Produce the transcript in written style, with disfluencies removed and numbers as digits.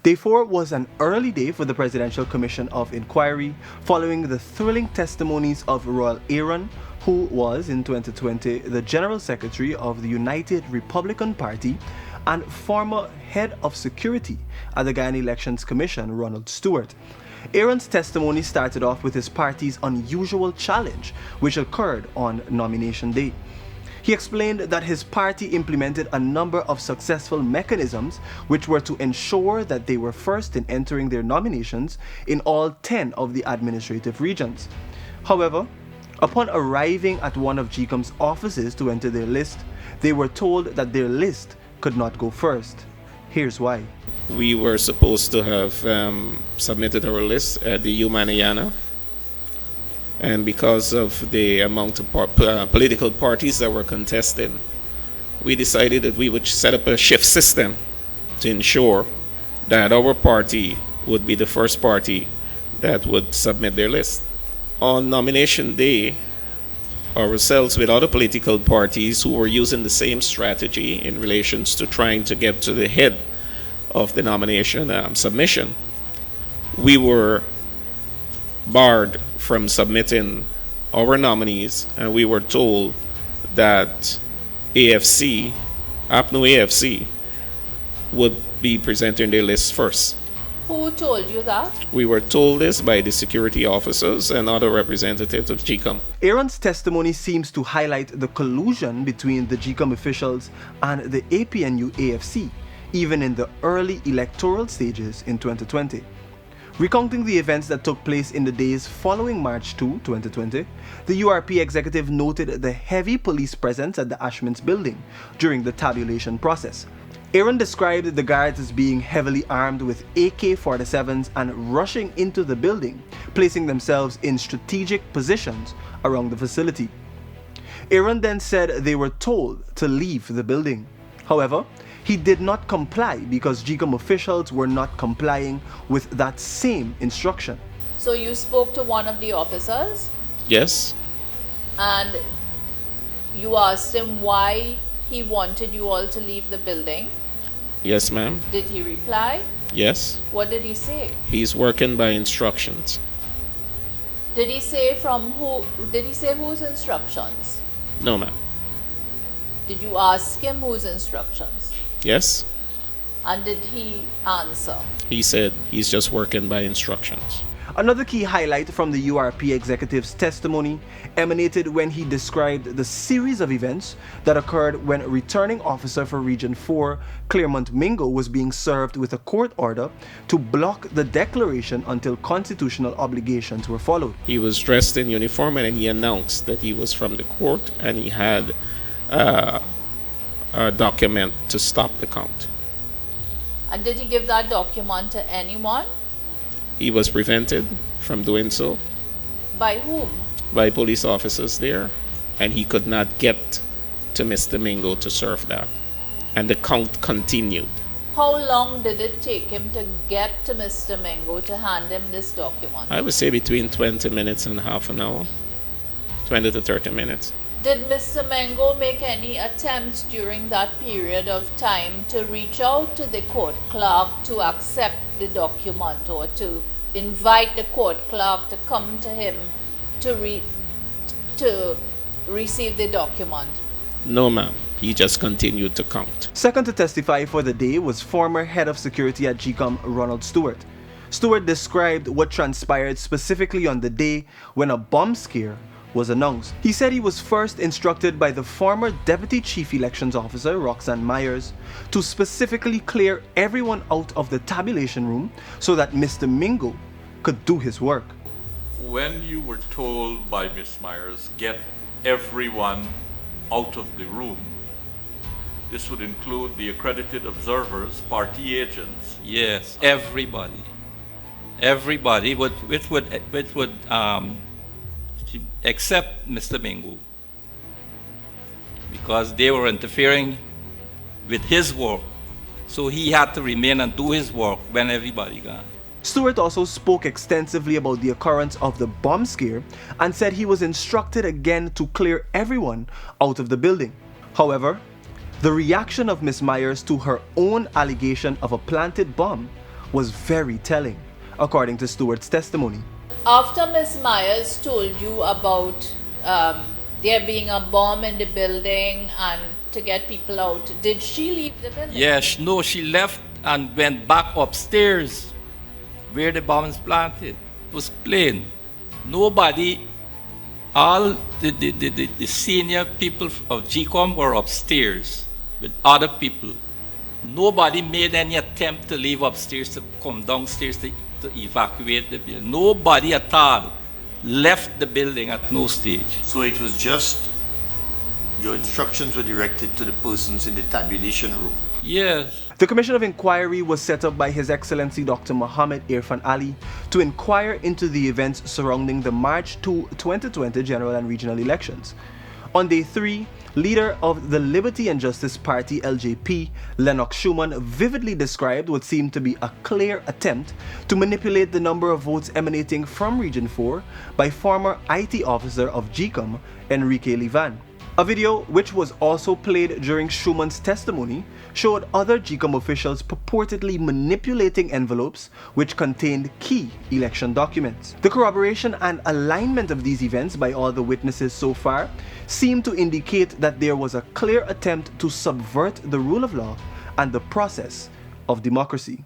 Day 4 was an early day for the Presidential Commission of Inquiry following the thrilling testimonies of Royal Aaron, who was in 2020 the General Secretary of the United Republican Party and former Head of Security at the Guyana Elections Commission, Ronald Stewart. Aaron's testimony started off with his party's unusual challenge, which occurred on nomination day. He explained that his party implemented a number of successful mechanisms which were to ensure that they were first in entering their nominations in all 10 of the administrative regions. However, upon arriving at one of GCOM's offices to enter their list, they were told that their list could not go first. Here's why. We were supposed to have submitted our list at the Humaniana, and because of the amount of political parties that were contesting, we decided that we would set up a shift system to ensure that our party would be the first party that would submit their list. On nomination day, ourselves with other political parties who were using the same strategy in relations to trying to get to the head of the nomination submission, we were barred from submitting our nominees, and we were told that AFC, APNU AFC, would be presenting their list first. Who told you that? We were told this by the security officers and other representatives of GCOM. Aaron's testimony seems to highlight the collusion between the GCOM officials and the APNU AFC, even in the early electoral stages in 2020. Recounting the events that took place in the days following March 2, 2020, the URP executive noted the heavy police presence at the Ashman's building during the tabulation process. Aaron described the guards as being heavily armed with AK-47s and rushing into the building, placing themselves in strategic positions around the facility. Aaron then said they were told to leave the building. However, he did not comply because GCOM officials were not complying with that same instruction. So you spoke to one of the officers? Yes. And you asked him why he wanted you all to leave the building? Yes, ma'am. Did he reply? Yes. What did he say? He's working by instructions. Did he say from who? Did he say whose instructions? No, ma'am. Did you ask him whose instructions? Yes. And did he answer? He said he's just working by instructions. Another key highlight from the URP executive's testimony emanated when he described the series of events that occurred when returning officer for Region 4, Claremont Mingo, was being served with a court order to block the declaration until constitutional obligations were followed. He was dressed in uniform and he announced that he was from the court and he had a document to stop the count. And did he give that document to anyone? He was prevented from doing so By whom? by police officers there, and he could not get to Mr. Mingo to serve that. And the count continued. How long did it take him to get to Mr. Mingo to hand him this document? I would say between 20 minutes and half an hour, 20 to 30 minutes. Did Mr. Mingo make any attempts during that period of time to reach out to the court clerk to accept the document or to invite the court clerk to come to him to receive the document? No, ma'am. He just continued to count. Second to testify for the day was former head of security at GCOM, Ronald Stewart. Stewart described what transpired specifically on the day when a bomb scare was announced. He said he was first instructed by the former Deputy Chief Elections Officer, Roxanne Myers, to specifically clear everyone out of the tabulation room so that Mr. Mingo could do his work. When you were told by Ms. Myers, get everyone out of the room, this would include the accredited observers, party agents. Yes, everybody. Everybody, which would except Mr. Mingo, because they were interfering with his work. So he had to remain and do his work when everybody gone. Stewart also spoke extensively about the occurrence of the bomb scare and said he was instructed again to clear everyone out of the building. However, the reaction of Ms. Myers to her own allegation of a planted bomb was very telling, according to Stewart's testimony. After Ms. Myers told you about there being a bomb in the building and to get people out, did she leave the building? Yes, no, she left and went back upstairs where the bomb is planted. It was plain. Nobody, all the senior people of GCOM were upstairs with other people. Nobody made any attempt to leave upstairs to come downstairs to evacuate the building. Nobody at all left the building at no stage. So it was just your instructions were directed to the persons in the tabulation room? Yes. The Commission of Inquiry was set up by His Excellency Dr. Muhammad Irfan Ali to inquire into the events surrounding the March 2, 2020 general and regional elections. On day 3, leader of the Liberty and Justice Party LJP, Lennox Schumann, vividly described what seemed to be a clear attempt to manipulate the number of votes emanating from Region 4 by former IT officer of GCOM, Enrique Livan. A video, which was also played during Schumann's testimony, showed other GCOM officials purportedly manipulating envelopes which contained key election documents. The corroboration and alignment of these events by all the witnesses so far seem to indicate that there was a clear attempt to subvert the rule of law and the process of democracy.